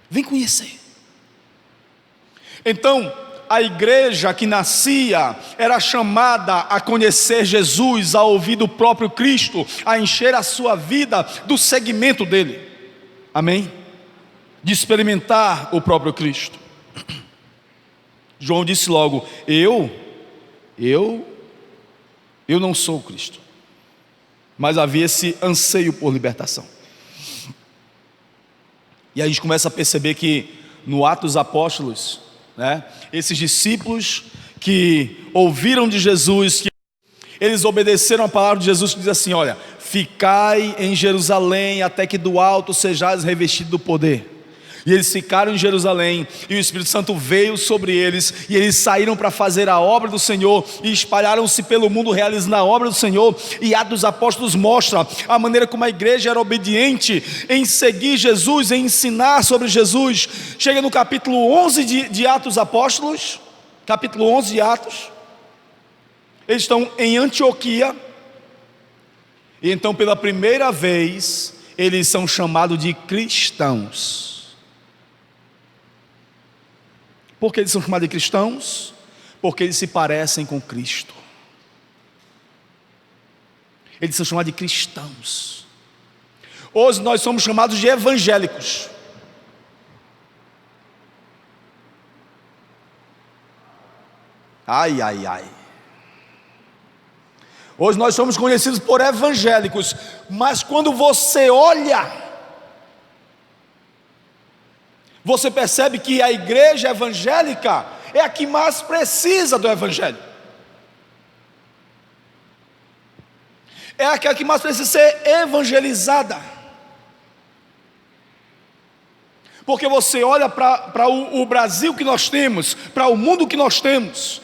Vem conhecer. Então a igreja que nascia era chamada a conhecer Jesus, a ouvir do próprio Cristo, a encher a sua vida do seguimento dele. Amém? De experimentar o próprio Cristo. João disse logo: eu não sou o Cristo. Mas havia esse anseio por libertação. E aí a gente começa a perceber que no Atos dos Apóstolos, esses discípulos que ouviram de Jesus, que eles obedeceram a palavra de Jesus, que diz assim: olha, ficai em Jerusalém até que do alto sejais revestido do poder. E eles ficaram em Jerusalém, e o Espírito Santo veio sobre eles, e eles saíram para fazer a obra do Senhor, e espalharam-se pelo mundo realizando a obra do Senhor. E Atos dos Apóstolos mostra a maneira como a igreja era obediente em seguir Jesus, em ensinar sobre Jesus. Chega no capítulo 11 de Atos dos Apóstolos, capítulo 11 de Atos. Eles estão em Antioquia, e então pela primeira vez eles são chamados de cristãos. Por que eles são chamados de cristãos? Porque eles se parecem com Cristo. Eles são chamados de cristãos. Hoje nós somos chamados de evangélicos. Ai, ai, ai. Hoje nós somos conhecidos por evangélicos, mas quando você olha, você percebe que a igreja evangélica é a que mais precisa do evangelho. É a que mais precisa ser evangelizada. Porque você olha para o Brasil que nós temos, para o mundo que nós temos,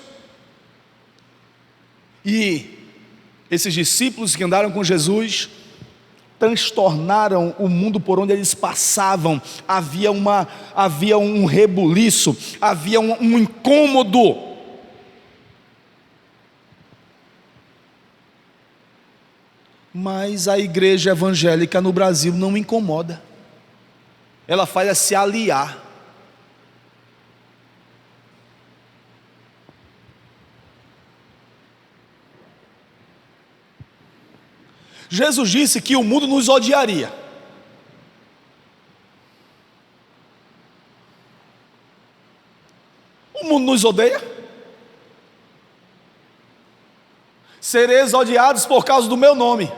e esses discípulos que andaram com Jesus transtornaram o mundo por onde eles passavam. Havia um rebuliço, havia um incômodo. Mas a igreja evangélica no Brasil não incomoda. Ela faz se aliar. Jesus disse que o mundo nos odiaria. O mundo nos odeia. Sereis odiados por causa do meu nome.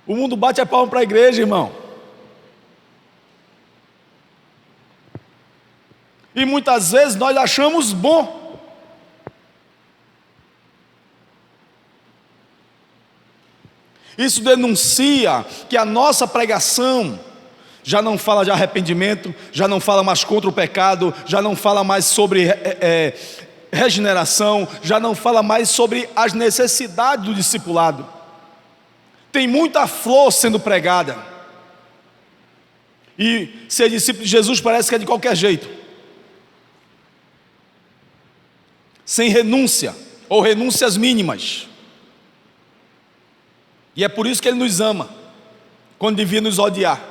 O mundo bate a palma para a igreja, irmão. E muitas vezes nós achamos bom. Isso denuncia que a nossa pregação já não fala de arrependimento, já não fala mais contra o pecado, já não fala mais sobre regeneração, já não fala mais sobre as necessidades do discipulado. Tem muita flor sendo pregada, e ser discípulo de Jesus parece que é de qualquer jeito, sem renúncia, ou renúncias mínimas. E é por isso que Ele nos ama, quando devia nos odiar.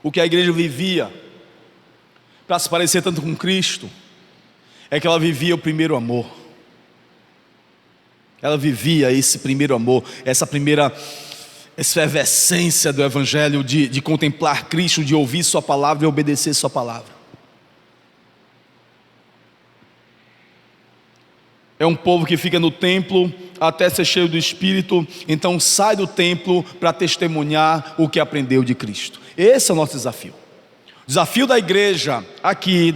o que a igreja vivia para se parecer tanto com Cristo, é que ela vivia o primeiro amor. Ela vivia esse primeiro amor, essa primeira efervescência do Evangelho, de contemplar Cristo, de ouvir sua palavra e obedecer sua palavra. É um povo que fica no templo até ser cheio do Espírito, então sai do templo para testemunhar o que aprendeu de Cristo. Esse é o nosso desafio. O desafio da igreja aqui,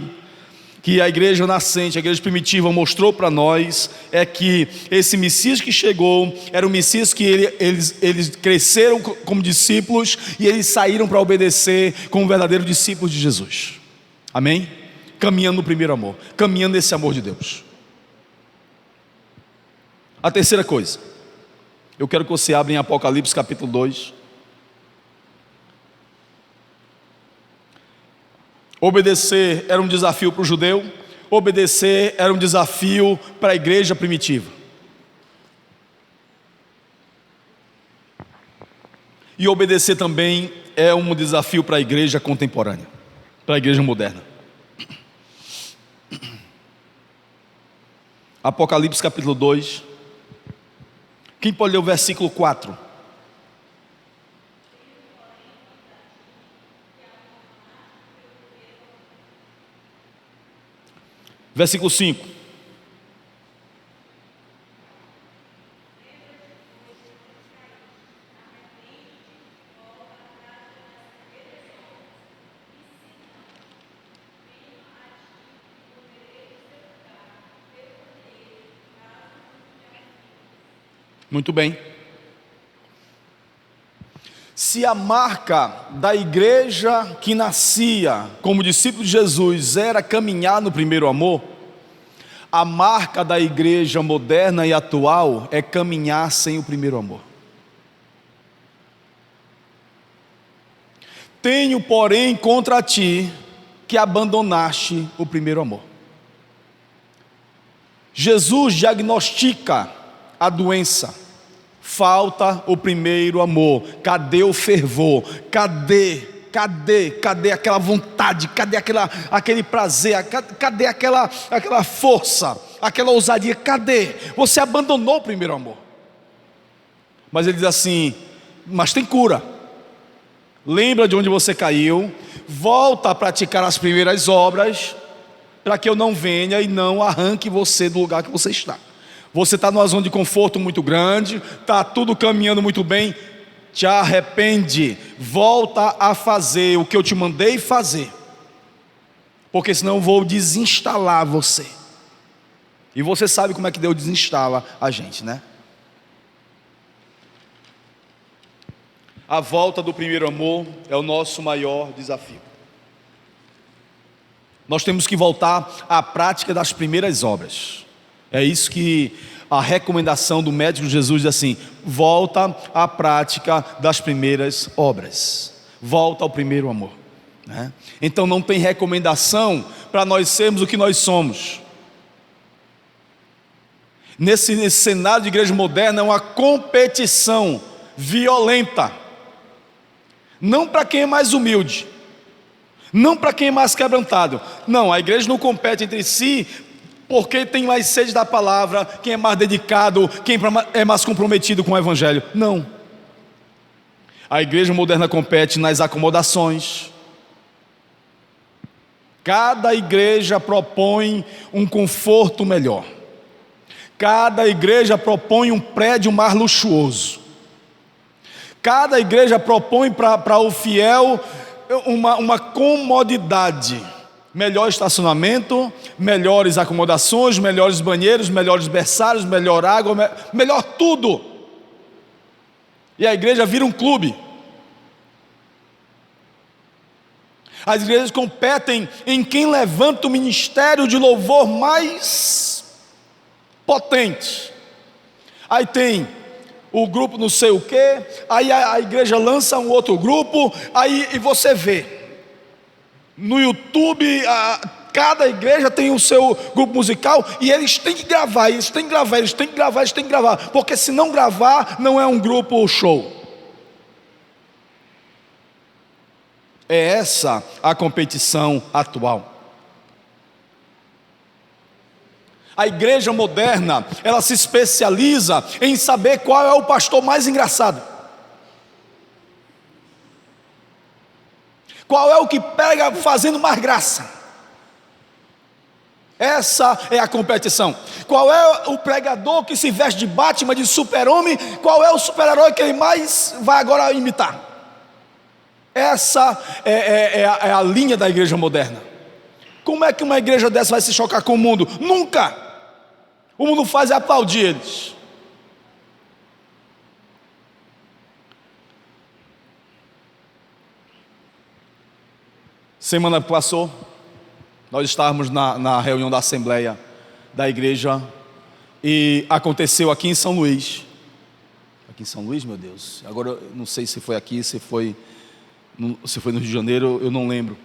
que a igreja nascente, a igreja primitiva mostrou para nós, é que esse Messias que chegou, era um Messias que eles cresceram como discípulos, e eles saíram para obedecer como verdadeiros discípulos de Jesus. Amém? Caminhando no primeiro amor, caminhando nesse amor de Deus. A terceira coisa, eu quero que você abra em Apocalipse capítulo 2. Obedecer era um desafio para o judeu, obedecer era um desafio para a igreja primitiva. E obedecer também é um desafio para a igreja contemporânea, para a igreja moderna. Apocalipse capítulo 2. Quem pode ler o versículo 4? Versículo 5. Muito bem. Se a marca da igreja que nascia como discípulo de Jesus era caminhar no primeiro amor, a marca da igreja moderna e atual é caminhar sem o primeiro amor. Tenho, porém, contra ti que abandonaste o primeiro amor. Jesus diagnostica a doença. Falta o primeiro amor. Cadê o fervor? Cadê aquela vontade? Cadê aquele prazer? Cadê aquela força? Aquela ousadia? Cadê? Você abandonou o primeiro amor. Mas ele diz assim: mas tem cura. Lembra de onde você caiu, volta a praticar as primeiras obras, para que eu não venha e não arranque você do lugar que você está. Você está numa zona de conforto muito grande, está tudo caminhando muito bem, te arrepende, volta a fazer o que eu te mandei fazer, porque senão eu vou desinstalar você. E você sabe como é que Deus desinstala a gente, né? A volta do primeiro amor é o nosso maior desafio. Nós temos que voltar à prática das primeiras obras. É isso que a recomendação do médico Jesus diz assim: volta à prática das primeiras obras, volta ao primeiro amor, né? Então não tem recomendação para nós sermos o que nós somos. Nesse cenário de igreja moderna é uma competição violenta, não para quem é mais humilde, não para quem é mais quebrantado. Não, a igreja não compete entre si porque tem mais sede da palavra, quem é mais dedicado, quem é mais comprometido com o evangelho. Não. A igreja moderna compete nas acomodações. Cada igreja propõe um conforto melhor. Cada igreja propõe um prédio mais luxuoso. Cada igreja propõe para o fiel uma comodidade. Melhor estacionamento, melhores acomodações, melhores banheiros, melhores berçários, melhor água, melhor tudo. E a igreja vira um clube. As igrejas competem em quem levanta o ministério de louvor mais potente. Aí tem o grupo não sei o quê, aí a igreja lança um outro grupo, aí e você vê no YouTube, cada igreja tem o seu grupo musical, e eles têm que gravar, porque se não gravar, não é um grupo show. É essa a competição atual. A igreja moderna, ela se especializa em saber qual é o pastor mais engraçado, qual é o que pega fazendo mais graça. Essa é a competição. Qual é o pregador que se veste de Batman, de super-homem? Qual é o super-herói que ele mais vai agora imitar? Essa é a linha da igreja moderna. Como é que uma igreja dessa vai se chocar com o mundo? Nunca! O mundo faz é aplaudir eles. Semana que passou, nós estávamos na reunião da Assembleia da igreja e aconteceu aqui em São Luís. Aqui em São Luís, meu Deus. Agora eu não sei se foi aqui, se foi no Rio de Janeiro, eu não lembro.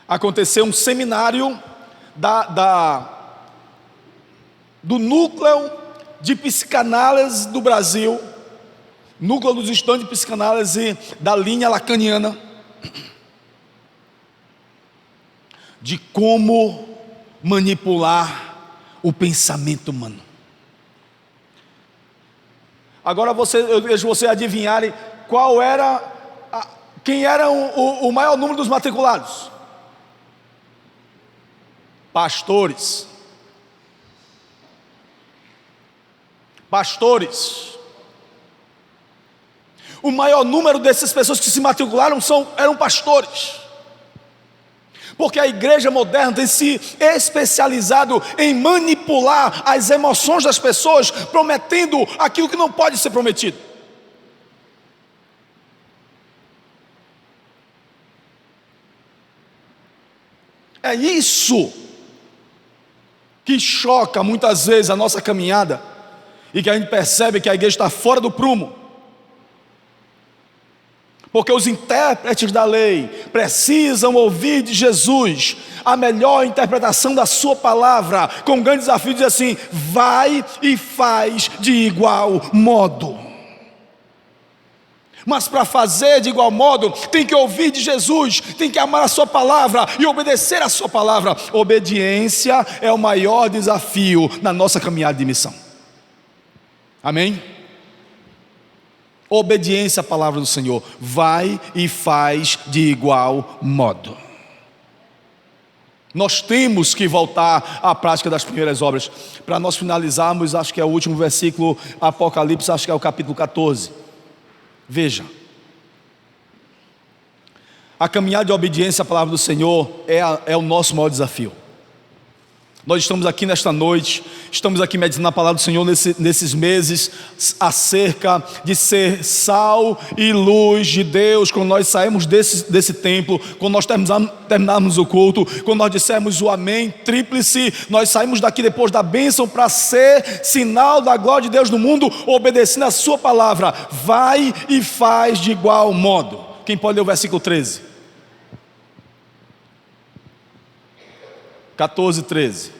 Aconteceu um seminário do núcleo de psicanálise do Brasil, núcleo dos estudantes de psicanálise da linha lacaniana, de como manipular o pensamento humano. Agora eu deixo você adivinharem quem era o maior número dos matriculados. Pastores. O maior número dessas pessoas que se matricularam eram pastores. Porque a igreja moderna tem se especializado em manipular as emoções das pessoas, prometendo aquilo que não pode ser prometido. É isso que choca muitas vezes a nossa caminhada e que a gente percebe que a igreja está fora do prumo. Porque os intérpretes da lei precisam ouvir de Jesus a melhor interpretação da sua palavra, com um grande desafio de dizer assim: vai e faz de igual modo. Mas para fazer de igual modo, tem que ouvir de Jesus, tem que amar a sua palavra e obedecer a sua palavra. Obediência é o maior desafio na nossa caminhada de missão. Amém? Obediência à palavra do Senhor. Vai e faz de igual modo. Nós temos que voltar à prática das primeiras obras. Para nós finalizarmos, acho que é o último versículo, Apocalipse, acho que é o capítulo 14. Veja, a caminhada de obediência à palavra do Senhor é o nosso maior desafio. Nós estamos aqui nesta noite, estamos aqui meditando a palavra do Senhor nesses meses, acerca de ser sal e luz de Deus. Quando nós saímos desse templo, quando nós terminarmos o culto, quando nós dissermos o amém tríplice, nós saímos daqui depois da bênção para ser sinal da glória de Deus no mundo, obedecendo a sua palavra. Vai e faz de igual modo. Quem pode ler o versículo 13? 14, 13.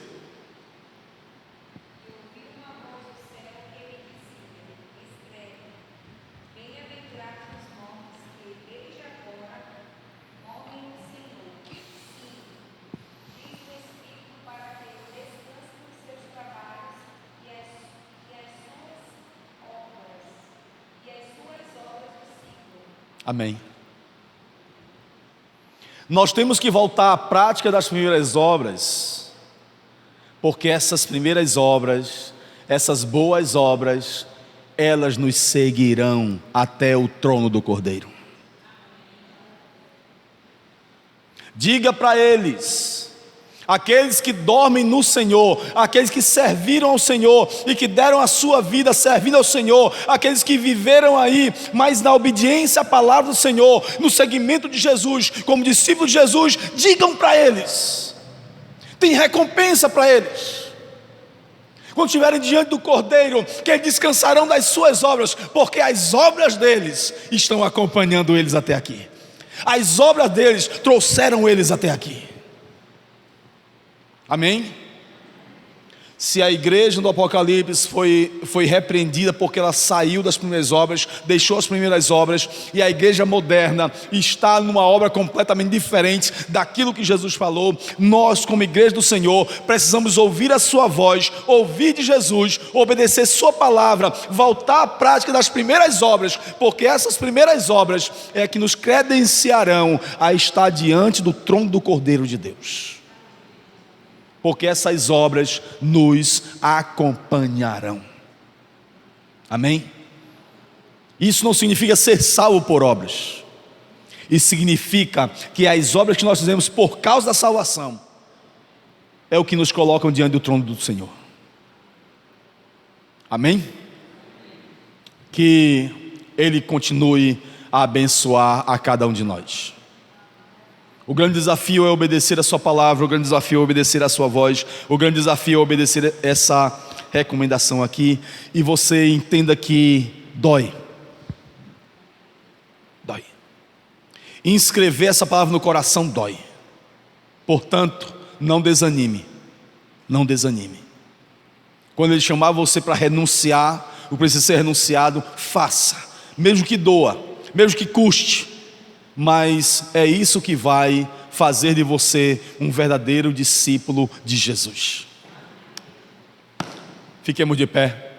Amém. Nós temos que voltar à prática das primeiras obras, porque essas primeiras obras, essas boas obras, elas nos seguirão até o trono do Cordeiro. Diga para eles, aqueles que dormem no Senhor, aqueles que serviram ao Senhor e que deram a sua vida servindo ao Senhor, aqueles que viveram aí, mas na obediência à palavra do Senhor, no seguimento de Jesus, como discípulos de Jesus, digam para eles, tem recompensa para eles. Quando estiverem diante do Cordeiro, que eles descansarão das suas obras, porque as obras deles estão acompanhando eles até aqui. As obras deles trouxeram eles até aqui. Amém? Se a igreja do Apocalipse foi repreendida porque ela saiu das primeiras obras, deixou as primeiras obras, e a igreja moderna está numa obra completamente diferente daquilo que Jesus falou, nós, como igreja do Senhor, precisamos ouvir a sua voz, ouvir de Jesus, obedecer sua palavra, voltar à prática das primeiras obras, porque essas primeiras obras é que nos credenciarão a estar diante do trono do Cordeiro de Deus. Porque essas obras nos acompanharão. Amém? Isso não significa ser salvo por obras. Isso significa que as obras que nós fizemos por causa da salvação é o que nos colocam diante do trono do Senhor. Amém? Que Ele continue a abençoar a cada um de nós. O grande desafio é obedecer a sua palavra, o grande desafio é obedecer a sua voz, o grande desafio é obedecer essa recomendação aqui, e você entenda que dói. Dói. Inscrever essa palavra no coração dói. Portanto, não desanime. Não desanime. Quando Ele chamar você para renunciar, o que precisa ser renunciado, faça. Mesmo que doa, mesmo que custe. Mas é isso que vai fazer de você um verdadeiro discípulo de Jesus. Fiquemos de pé.